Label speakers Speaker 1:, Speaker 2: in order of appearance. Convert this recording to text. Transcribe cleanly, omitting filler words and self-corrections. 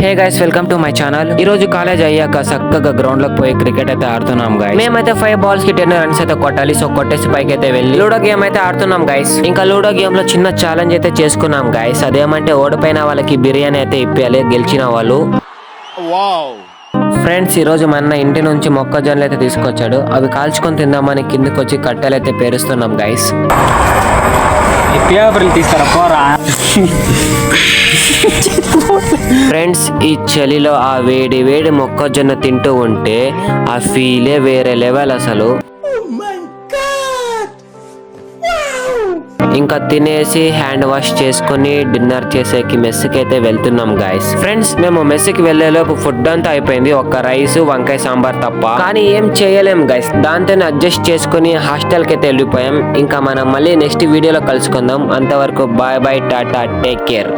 Speaker 1: Hey guys, welcome to my channel. ఈ రోజు college అయ్యాక చక్కగా గ్రౌండ్ లోకి పోయి క్రికెట్ అయితే ఆడుతున్నాం గైస్. మేమైతే 5 balls కి 10 runs అయితే కొట్టాలి. సో కొట్టేసి పైకి అయితే వెళ్ళి లూడో గేమ్ అయితే ఆడుతున్నాం గైస్. ఇంకా లూడో గేమ్ లో చిన్న ఛాలెంజ్ అయితే చేసుకున్నాం గైస్. అదేమంటే ఓడిపోయిన వాళ్ళకి బిర్యానీ అయితే ఇప్పియాలి, గెలిచిన వాళ్ళు. ఫ్రెండ్స్, ఈ రోజు మన ఇంటి నుంచి మొక్కజొన్నలు అయితే తీసుకొచ్చాడు. అవి కాల్చుకొని తిందామని కిందకి వచ్చి కట్టెలు అయితే పేరుస్తున్నాం గైస్.
Speaker 2: తీసుకురా పోరా.
Speaker 1: ఫ్రెండ్స్, ఈ చలిలో ఆ వేడి వేడి మొక్కజొన్న తింటూ ఉంటే ఆ ఫీలే వేరే లెవెల్ అసలు. ఇంకా తినేసి హ్యాండ్ వాష్ చేసుకుని డిన్నర్ చేసేకి మెస్కి అయితే వెళ్తున్నాం గైస్. ఫ్రెండ్స్, మేము మెస్కి వెళ్లేలోపు ఫుడ్ అంతా అయిపోయింది, ఒక్క రైస్ వంకాయ సాంబార్ తప్ప. కానీ ఏం చేయలేం గైస్, దాంతోనే అడ్జస్ట్ చేసుకుని హాస్టల్ కి అయితే వెళ్ళిపోయాం. ఇంకా మనం మళ్ళీ నెక్స్ట్ వీడియోలో కలుసుకుందాం. అంతవరకు bye bye, tata, take care.